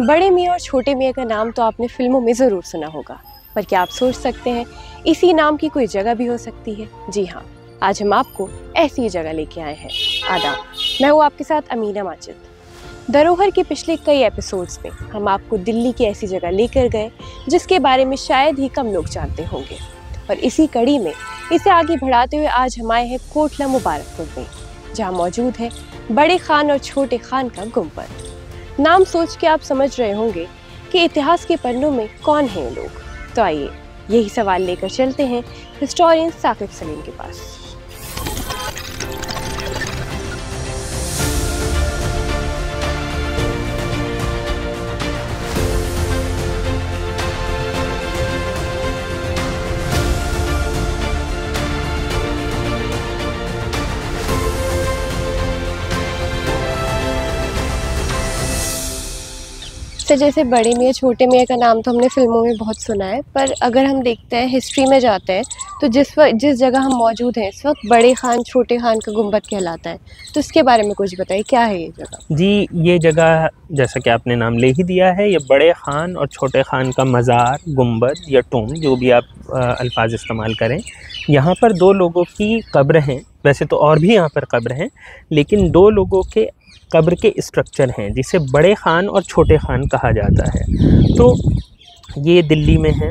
बड़े मियाँ और छोटे मियाँ का नाम तो आपने फिल्मों में ज़रूर सुना होगा, पर क्या आप सोच सकते हैं इसी नाम की कोई जगह भी हो सकती है? जी हाँ, आज हम आपको ऐसी जगह लेके आए हैं। आदाब, मैं हूँ आपके साथ अमीना माजिद। धरोहर के पिछले कई एपिसोड्स में हम आपको दिल्ली की ऐसी जगह लेकर गए जिसके बारे में शायद ही कम लोग जानते होंगे, और इसी कड़ी में इसे आगे बढ़ाते हुए आज हम आए हैं कोटला मुबारकपुर में, जहाँ मौजूद है बड़े खान और छोटे खान का गुंबद। नाम सोच के आप समझ रहे होंगे कि इतिहास के पन्नों में कौन है ये लोग। तो आइए यही सवाल लेकर चलते हैं हिस्टोरियन साकिब सलीम के पास। तो जैसे बड़े मियाँ छोटे मियाँ का नाम तो हमने फिल्मों में बहुत सुना है, पर अगर हम देखते हैं हिस्ट्री में जाते हैं तो जिस जगह हम मौजूद हैं इस वक्त बड़े खान छोटे खान का गुंबद कहलाता है। तो इसके बारे में कुछ बताइए, क्या है ये जगह? जी, ये जगह जैसा कि आपने नाम ले ही दिया है, ये बड़े खान और छोटे खान का मज़ार, गुंबद या टूम, जो भी आप अल्फाज इस्तेमाल करें, यहाँ पर दो लोगों की कब्र हैं। वैसे तो और भी यहाँ पर कब्र हैं, लेकिन दो लोगों के कब्र के स्ट्रक्चर हैं जिसे बड़े खान और छोटे खान कहा जाता है। तो ये दिल्ली में है।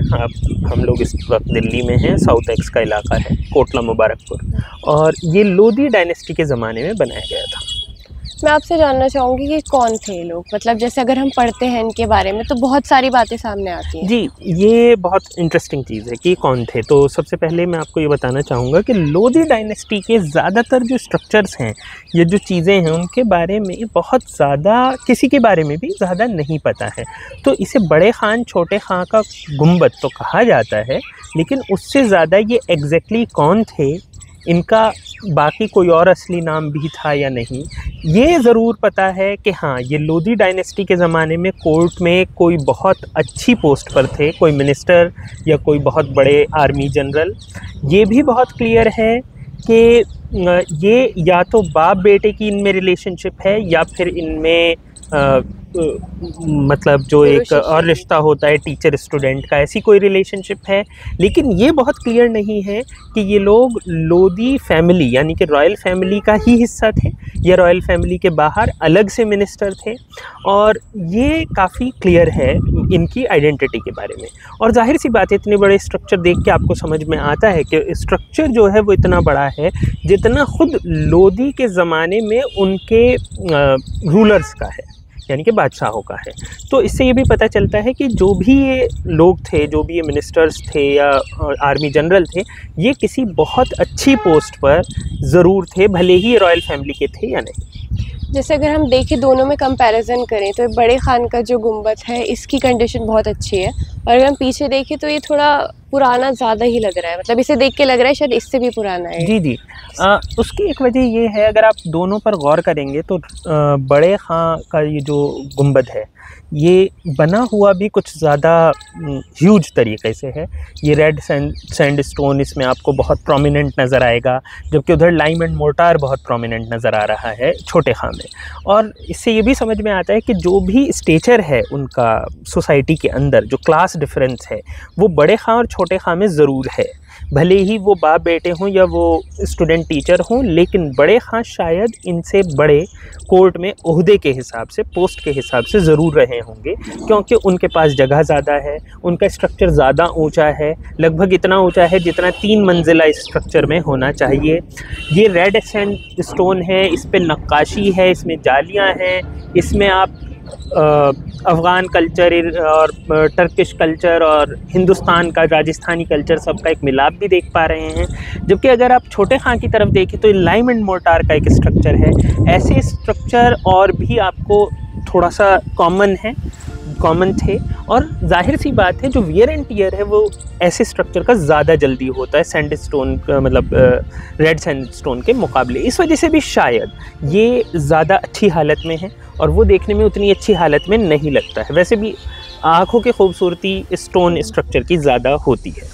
हम लोग इस वक्त दिल्ली में हैं। साउथ एक्स का इलाका है कोटला मुबारकपुर, और ये लोधी डायनेस्टी के ज़माने में बनाया गया था। मैं आपसे जानना चाहूँगी कि कौन थे ये लोग, मतलब जैसे अगर हम पढ़ते हैं इनके बारे में तो बहुत सारी बातें सामने आती हैं। जी, ये बहुत इंटरेस्टिंग चीज़ है कि कौन थे। तो सबसे पहले मैं आपको ये बताना चाहूँगा कि लोधी डायनेस्टी के ज़्यादातर जो स्ट्रक्चर्स हैं, ये जो चीज़ें हैं, उनके बारे में बहुत ज़्यादा किसी के बारे में भी ज़्यादा नहीं पता है। तो इसे बड़े खान छोटे खान का गुंबद तो कहा जाता है, लेकिन उससे ज़्यादा ये एग्जैक्टली कौन थे, इनका बाकी कोई और असली नाम भी था या नहीं, ये ज़रूर पता है कि हाँ, ये लोधी डायनेस्टी के ज़माने में कोर्ट में कोई बहुत अच्छी पोस्ट पर थे, कोई मिनिस्टर या कोई बहुत बड़े आर्मी जनरल। ये भी बहुत क्लियर है कि ये या तो बाप बेटे की इनमें रिलेशनशिप है या फिर इनमें मतलब जो एक और रिश्ता होता है टीचर स्टूडेंट का, ऐसी कोई रिलेशनशिप है। लेकिन ये बहुत क्लियर नहीं है कि ये लोग लोधी फैमिली यानी कि रॉयल फैमिली का ही हिस्सा थे या रॉयल फैमिली के बाहर अलग से मिनिस्टर थे। और ये काफ़ी क्लियर है इनकी आइडेंटिटी के बारे में। और जाहिर सी बात है, इतने बड़े स्ट्रक्चर देख के आपको समझ में आता है कि स्ट्रक्चर जो है वो इतना बड़ा है जितना खुद लोधी के ज़माने में उनके रूलर्स का है, यानी कि बादशाहों का है। तो इससे ये भी पता चलता है कि जो भी ये लोग थे, जो भी ये मिनिस्टर्स थे या आर्मी जनरल थे, ये किसी बहुत अच्छी पोस्ट पर ज़रूर थे, भले ही रॉयल फैमिली के थे या नहीं। जैसे अगर हम देखें दोनों में कंपैरिजन करें तो बड़े खान का जो गुंबद है इसकी कंडीशन बहुत अच्छी है, और अगर हम पीछे देखें तो ये थोड़ा पुराना ज़्यादा ही लग रहा है। मतलब इसे देख के लग रहा है शायद इससे भी पुराना है। जी जी, उसकी एक वजह ये है, अगर आप दोनों पर गौर करेंगे तो बड़े खां का ये जो गुंबद है ये बना हुआ भी कुछ ज़्यादा ह्यूज तरीके से है। ये रेड सैंडस्टोन इसमें आपको बहुत प्रोमिनेंट नज़र आएगा, जबकि उधर लाइम एंड मोर्टार बहुत प्रोमिनेंट नज़र आ रहा है छोटे खां में। और इससे ये भी समझ में आता है कि जो भी स्टेचर है उनका सोसाइटी के अंदर, जो क्लास डिफरेंस है, वो बड़े खां और छोटे खां में ज़रूर है। भले ही वो बाप बेटे हों या वो स्टूडेंट टीचर हों, लेकिन बड़े खां शायद इनसे बड़े कोर्ट में ओहदे के हिसाब से, पोस्ट के हिसाब से ज़रूर रहे होंगे, क्योंकि उनके पास जगह ज़्यादा है, उनका स्ट्रक्चर ज़्यादा ऊंचा है, लगभग इतना ऊंचा है जितना 3 मंजिला इस स्ट्रक्चर में होना चाहिए। ये रेड सैंडस्टोन है, इस पर नक्काशी है, इसमें जालियाँ हैं, इसमें आप अफ़गान कल्चर और टर्किश कल्चर और हिंदुस्तान का, राजस्थानी कल्चर, सबका एक मिलाप भी देख पा रहे हैं। जबकि अगर आप छोटे खां की तरफ देखें तो लाइम एंड मोर्टार का एक स्ट्रक्चर है। ऐसे स्ट्रक्चर और भी आपको थोड़ा सा कॉमन थे, और जाहिर सी बात है जो वियर एंड टियर है वो ऐसे स्ट्रक्चर का ज़्यादा जल्दी होता है सैंडस्टोन का, मतलब रेड सैंडस्टोन के मुकाबले। इस वजह से भी शायद ये ज़्यादा अच्छी हालत में है और वो देखने में उतनी अच्छी हालत में नहीं लगता है। वैसे भी आँखों की खूबसूरती स्टोन स्ट्रक्चर की ज़्यादा होती है।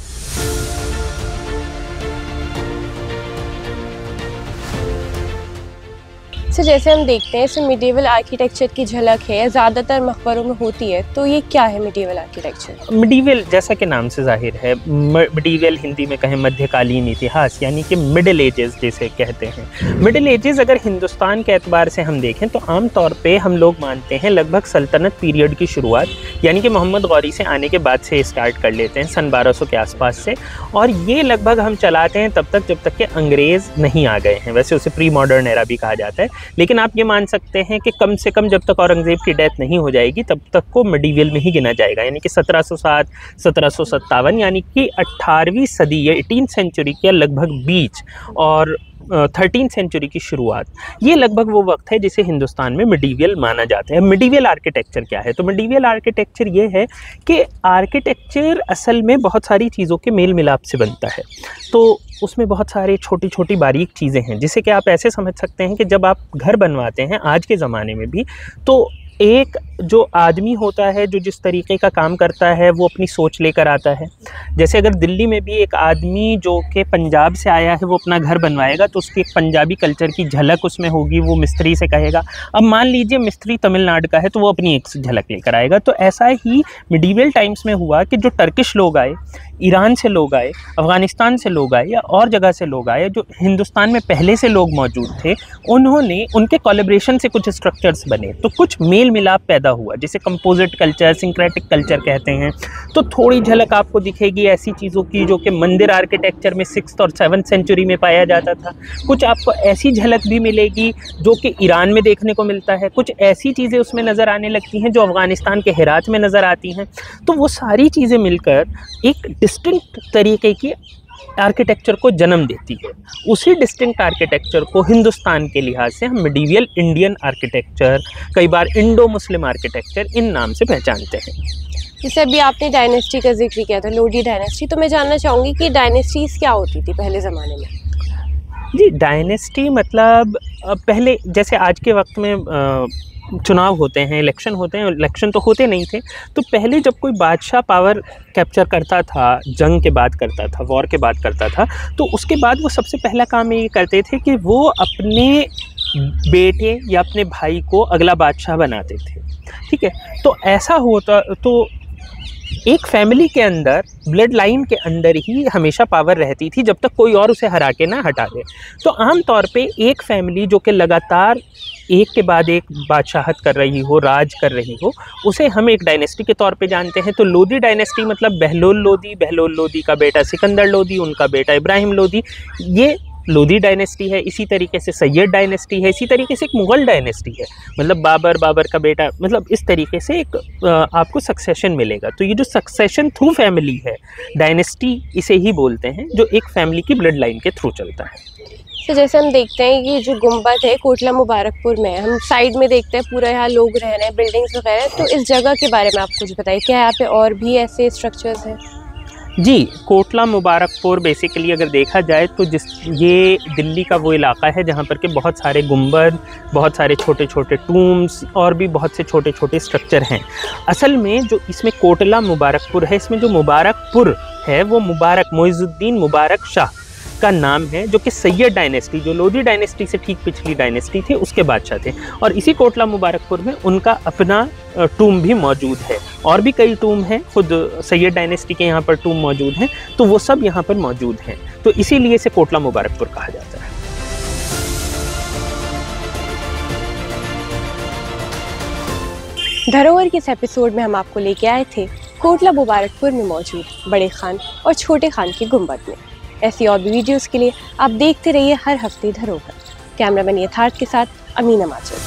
तो जैसे हम देखते हैं इसमें मिडीवल आर्किटेक्चर की झलक है, ज़्यादातर मकबरों में होती है, तो ये क्या है मिडीवल आर्किटेक्चर? मिडीवल जैसा कि नाम से जाहिर है, मिडीवल हिंदी में कहें मध्यकालीन इतिहास, यानी कि मिडिल एजेस जिसे कहते हैं। मिडिल एजेस अगर हिंदुस्तान के एतबार से हम देखें तो आम तौर पे हम लोग मानते हैं लगभग सल्तनत पीरियड की शुरुआत, यानी कि मोहम्मद गौरी से आने के बाद से स्टार्ट कर लेते हैं, सन 1200 के आसपास से, और ये लगभग हम चलाते हैं तब तक जब तक कि अंग्रेज़ नहीं आ गए हैं। वैसे उसे प्री मॉडर्न एरा भी कहा जाता है, लेकिन आप ये मान सकते हैं कि कम से कम जब तक औरंगज़ेब की डेथ नहीं हो जाएगी तब तक को मिडीवल में ही गिना जाएगा, यानी कि 1707 1757, यानी कि 18वीं सदी या 18th सेंचुरी के लगभग बीच और 13th सेंचुरी की शुरुआत, ये लगभग वो वक्त है जिसे हिंदुस्तान में मिडीवल माना जाता है। मिडीवल आर्किटेक्चर क्या है? तो मिडीवल आर्किटेक्चर ये है कि आर्किटेक्चर असल में बहुत सारी चीज़ों के मेल मिलाप से बनता है, तो उसमें बहुत सारे छोटी छोटी बारीक चीज़ें हैं, जिसे कि आप ऐसे समझ सकते हैं कि जब आप घर बनवाते हैं आज के ज़माने में भी, तो एक जो आदमी होता है जो जिस तरीके का काम करता है वो अपनी सोच लेकर आता है। जैसे अगर दिल्ली में भी एक आदमी जो कि पंजाब से आया है वो अपना घर बनवाएगा तो उसकी एक पंजाबी कल्चर की झलक उसमें होगी, वो मिस्त्री से कहेगा। अब मान लीजिए मिस्त्री तमिलनाडु का है तो वो अपनी एक झलक लेकर आएगा। तो ऐसा ही मिडीवल टाइम्स में हुआ कि जो टर्किश लोग आए, ईरान से लोग आए, अफ़गानिस्तान से लोग आए या और जगह से लोग आए, जो हिंदुस्तान में पहले से लोग मौजूद थे, उन्होंने उनके कोलैबोरेशन से कुछ स्ट्रक्चर्स बने, तो कुछ मेल मिलाप पैदा हुआ, जिसे कंपोजिट कल्चर, सिंक्रेटिक कल्चर कहते हैं। तो थोड़ी झलक आपको दिखेगी ऐसी चीज़ों की जो कि मंदिर आर्किटेक्चर में 6th और 7th सेंचुरी में पाया जाता था। कुछ आपको ऐसी झलक भी मिलेगी जो कि ईरान में देखने को मिलता है। कुछ ऐसी चीज़ें उसमें नज़र आने लगती हैं जो अफ़गानिस्तान के हेरात में नज़र आती हैं। तो वो सारी चीज़ें मिलकर एक डिस्टिंक्ट तरीके की आर्किटेक्चर को जन्म देती है। उसी डिस्टिंक्ट आर्किटेक्चर को हिंदुस्तान के लिहाज से हम मिडीवल इंडियन आर्किटेक्चर, कई बार इंडो मुस्लिम आर्किटेक्चर, इन नाम से पहचानते हैं। जैसे अभी आपने डायनेस्टी का जिक्र किया था, लोडी डायनेस्टी, तो मैं जानना चाहूँगी कि डायनेस्टीज़ क्या होती थी पहले ज़माने में? जी, डायनेस्टी मतलब पहले जैसे आज के वक्त में चुनाव होते हैं, इलेक्शन होते हैं, इलेक्शन तो होते नहीं थे, तो पहले जब कोई बादशाह पावर कैप्चर करता था, जंग के बाद करता था, वॉर के बाद करता था, तो उसके बाद वो सबसे पहला काम ये करते थे कि वो अपने बेटे या अपने भाई को अगला बादशाह बनाते थे। ठीक है, तो ऐसा होता तो एक फैमिली के अंदर, ब्लड लाइन के अंदर ही हमेशा पावर रहती थी जब तक कोई और उसे हरा के ना हटा दे। तो आम तौर पे एक फैमिली जो कि लगातार एक के बाद एक बादशाहत कर रही हो, राज कर रही हो, उसे हम एक डायनेस्टी के तौर पे जानते हैं। तो लोदी डायनेस्टी मतलब बहलोल लोदी का बेटा सिकंदर लोदी, उनका बेटा इब्राहिम लोदी, ये लोदी डायनेस्टी है। इसी तरीके से सैयद डायनेस्टी है। इसी तरीके से एक मुग़ल डायनेस्टी है, मतलब बाबर का बेटा, मतलब इस तरीके से एक आपको सक्सेशन मिलेगा। तो ये जो सक्सेशन थ्रू फैमिली है, डायनेस्टी इसे ही बोलते हैं, जो एक फैमिली की ब्लड लाइन के थ्रू चलता है। तो जैसे हम देखते हैं कि जो गुंबद है कोटला मुबारकपुर में, हम साइड में देखते हैं पूरा यहाँ लोग रह रहे हैं, बिल्डिंग्स वगैरह, तो इस जगह के बारे में आप कुछ बताइए, क्या यहाँ पे और भी ऐसे स्ट्रक्चर्स हैं? जी, कोटला मुबारकपुर बेसिकली अगर देखा जाए तो ये दिल्ली का वो इलाका है जहाँ पर के बहुत सारे गुंबद, बहुत सारे छोटे छोटे टूम्स और भी बहुत से छोटे छोटे स्ट्रक्चर हैं। असल में जो इसमें कोटला मुबारकपुर है, इसमें जो मुबारकपुर है वो मुबारक मोइज़ुद्दीन मुबारक शाह का नाम है, जो कि सैयद डायनेस्टी, जो लोदी डायनेस्टी से ठीक पिछली डायनेस्टी थी, उसके बादशाह थे। और इसी कोटला मुबारकपुर में उनका अपना टूम भी मौजूद है। और भी कई टूम हैं, खुद सैयद डायनेस्टी के यहाँ पर टूम मौजूद हैं, तो वो सब यहाँ पर मौजूद हैं। तो इसीलिए इसे कोटला मुबारकपुर कहा जाता है। धरोहर के इस एपिसोड में हम आपको लेके आए थे कोटला मुबारकपुर में मौजूद बड़े खान और छोटे खान की गुंबद में। ऐसी और भी वीडियोस के लिए आप देखते रहिए हर हफ्ते धरोहर। कैमरामैन यथार्थ के साथ अमीना माजिद।